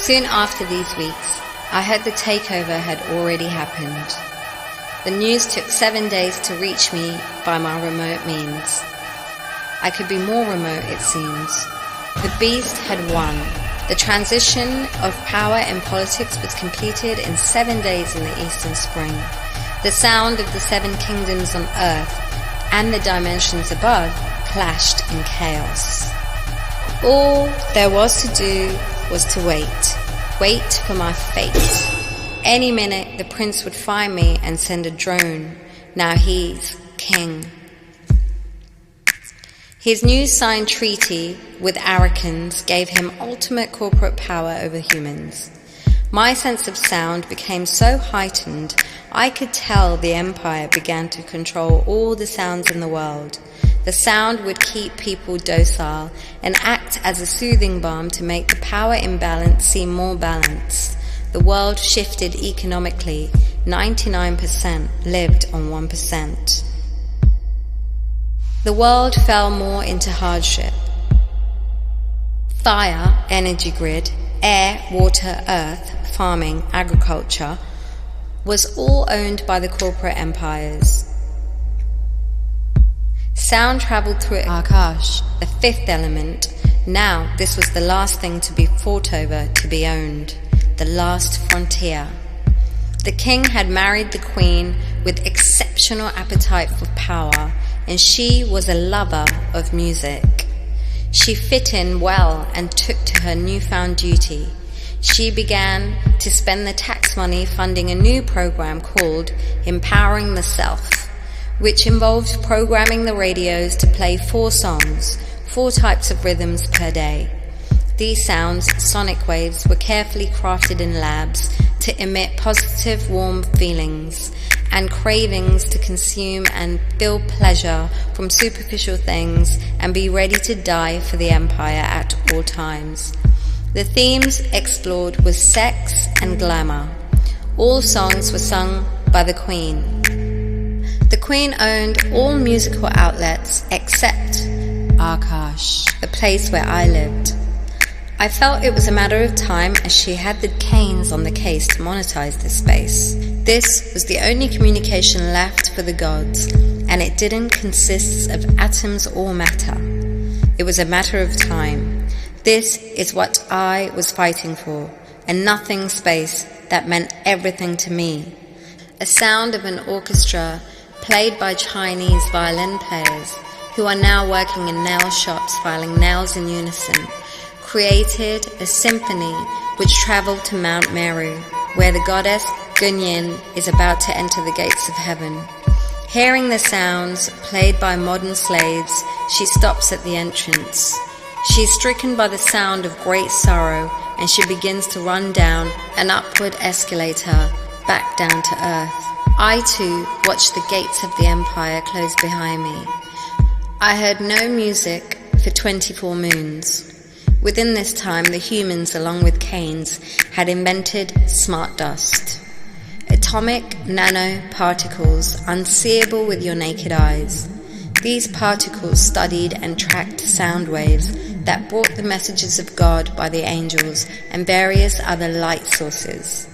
Soon after these weeks, I heard the takeover had already happened. The news took 7 days to reach me by my remote means. I could be more remote, it seems. The beast had won. The transition of power in politics was completed in 7 days in the Eastern Spring. The sound of the 7 kingdoms on earth and the dimensions above clashed in chaos. All there was to do was to wait for my fate. Any minute the prince would find me and send a drone. Now he's king. His new signed treaty with Arrakans gave him ultimate corporate power over humans. My sense of sound became so heightened, I could tell the Empire began to control all the sounds in the world. The sound would keep people docile and act as a soothing balm to make the power imbalance seem more balanced. The world shifted economically. 99% lived on 1%. The world fell more into hardship. Fire, energy grid, air, water, earth, farming, agriculture was all owned by the corporate empires. Sound traveled through Akash, the 5th element. Now this was the last thing to be fought over, to be owned. The last frontier. The king had married the queen with exceptional appetite for power, and she was a lover of music. She fit in well and took to her newfound duty. She began to spend the tax money funding a new program called Empowering the Self, which involved programming the radios to play 4 songs, 4 types of rhythms per day. These sounds, sonic waves, were carefully crafted in labs to emit positive, warm feelings and cravings to consume and feel pleasure from superficial things and be ready to die for the Empire at all times. The themes explored was sex and glamour. All songs were sung by the Queen. The Queen owned all musical outlets except Akash, the place where I lived. I felt it was a matter of time as she had the canes on the case to monetize this space. This was the only communication left for the gods, and it didn't consist of atoms or matter. It was a matter of time. This is what I was fighting for, a nothing space that meant everything to me. A sound of an orchestra played by Chinese violin players who are now working in nail shops filing nails in unison, created a symphony which traveled to Mount Meru, where the goddess Gunyin is about to enter the gates of heaven. Hearing the sounds played by modern slaves, she stops at the entrance. She is stricken by the sound of great sorrow, and she begins to run down an upward escalator back down to earth. I too watched the gates of the Empire close behind me. I heard no music for 24 moons. Within this time, the humans, along with Canes, had invented smart dust. Atomic nanoparticles, unseeable with your naked eyes. These particles studied and tracked sound waves that brought the messages of God by the angels and various other light sources.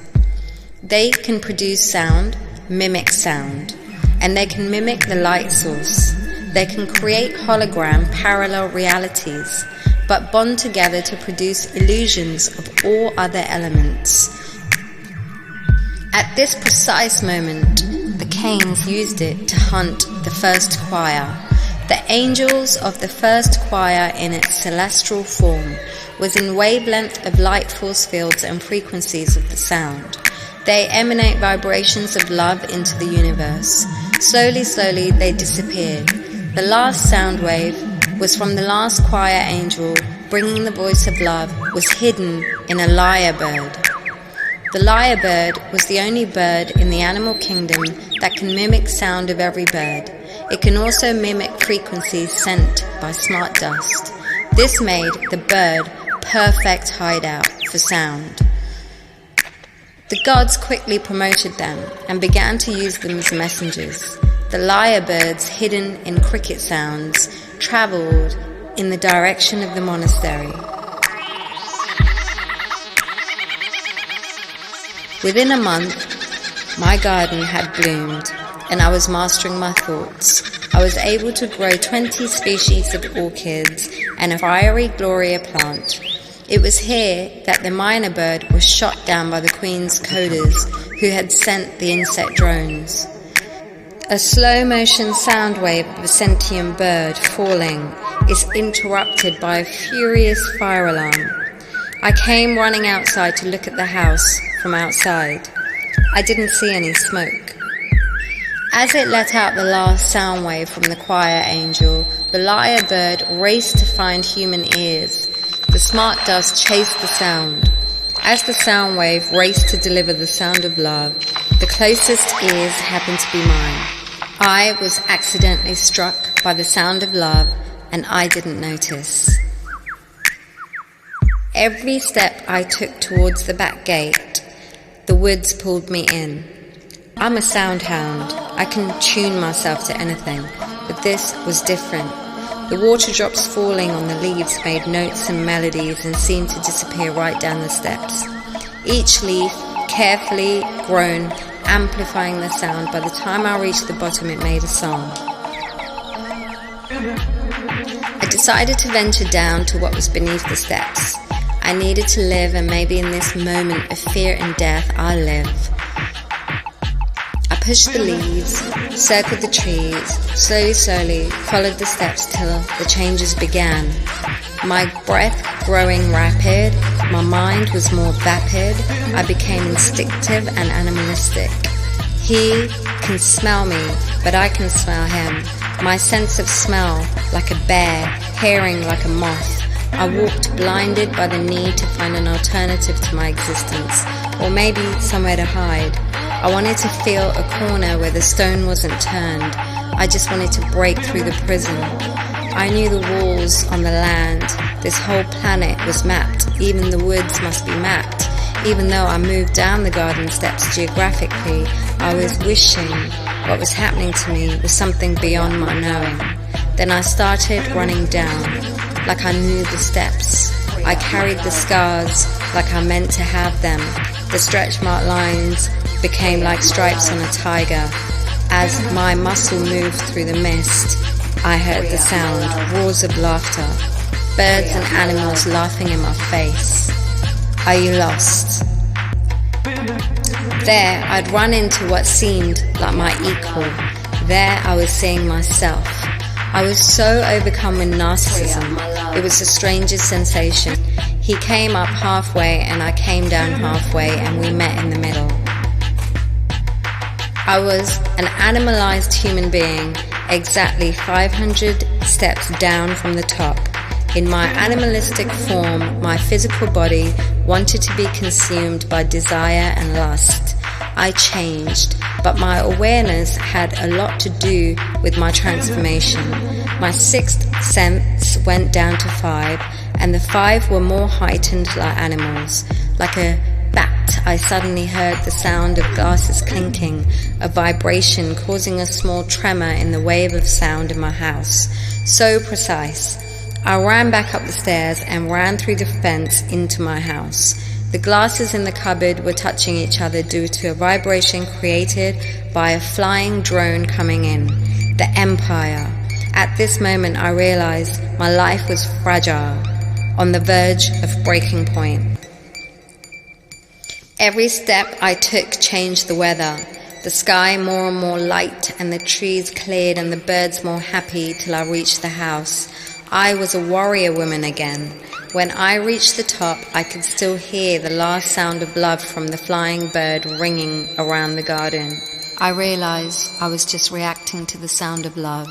They can produce sound, mimic sound, and they can mimic the light source. They can create hologram parallel realities, but bond together to produce illusions of all other elements. At this precise moment, the Canes used it to hunt the first choir. The angels of the first choir in its celestial form was in wavelength of light force fields and frequencies of the sound. They emanate vibrations of love into the universe. Slowly they disappeared. The last sound wave was from the last choir angel bringing the voice of love was hidden in a lyre bird. The lyre bird was the only bird in the animal kingdom that can mimic sound of every bird. It can also mimic frequencies sent by smart dust. This made the bird perfect hideout for sound. The gods quickly promoted them and began to use them as messengers. The lyre birds, hidden in cricket sounds, travelled in the direction of the monastery. Within a month, my garden had bloomed, and I was mastering my thoughts. I was able to grow 20 species of orchids and a fiery gloria plant. It was here that the myna bird was shot down by the Queen's coders, who had sent the insect drones. A slow-motion sound wave of a sentient bird falling is interrupted by a furious fire alarm. I came running outside to look at the house from outside. I didn't see any smoke. As it let out the last sound wave from the choir angel, the lyre bird raced to find human ears. The smart doves chased the sound. As the sound wave raced to deliver the sound of love, the closest ears happened to be mine. I was accidentally struck by the sound of love, and I didn't notice. Every step I took towards the back gate, the woods pulled me in. I'm a sound hound. I can tune myself to anything, but this was different. The water drops falling on the leaves made notes and melodies and seemed to disappear right down the steps. Each leaf, carefully grown, amplifying the sound. By the time I reached the bottom, it made a song. I decided to venture down to what was beneath the steps. I needed to live, and maybe in this moment of fear and death, I'll live. I pushed the leaves, circled the trees, slowly followed the steps till the changes began. My breath growing rapid, my mind was more vapid, I became instinctive and animalistic. He can smell me, but I can smell him. My sense of smell, like a bear, hearing like a moth. I walked blinded by the need to find an alternative to my existence, or maybe somewhere to hide. I wanted to feel a corner where the stone wasn't turned. I just wanted to break through the prison. I knew the walls on the land. This whole planet was mapped. Even the woods must be mapped. Even though I moved down the garden steps geographically, I was wishing what was happening to me was something beyond my knowing. Then I started running down, like I knew the steps. I carried the scars like I meant to have them. The stretch mark lines became like stripes on a tiger. As my muscle moved through the mist, I heard the sound, roars of laughter, birds and animals laughing in my face. Are you lost? There, I'd run into what seemed like my equal. There, I was seeing myself. I was so overcome with narcissism. It was the strangest sensation. He came up halfway and I came down halfway, and we met in the middle. I was an animalized human being, exactly 500 steps down from the top. In my animalistic form, my physical body wanted to be consumed by desire and lust. I changed, but my awareness had a lot to do with my transformation. My sixth sense went down to 5, and the 5 were more heightened like animals. Like a bat, I suddenly heard the sound of glasses clinking, a vibration causing a small tremor in the wave of sound in my house. So precise. I ran back up the stairs and ran through the fence into my house. The glasses in the cupboard were touching each other due to a vibration created by a flying drone coming in. The Empire. At this moment I realized my life was fragile, on the verge of breaking point. Every step I took changed the weather. The sky more and more light, and the trees cleared, and the birds more happy, till I reached the house. I was a warrior woman again. When I reached the top, I could still hear the last sound of love from the flying bird ringing around the garden. I realized I was just reacting to the sound of love.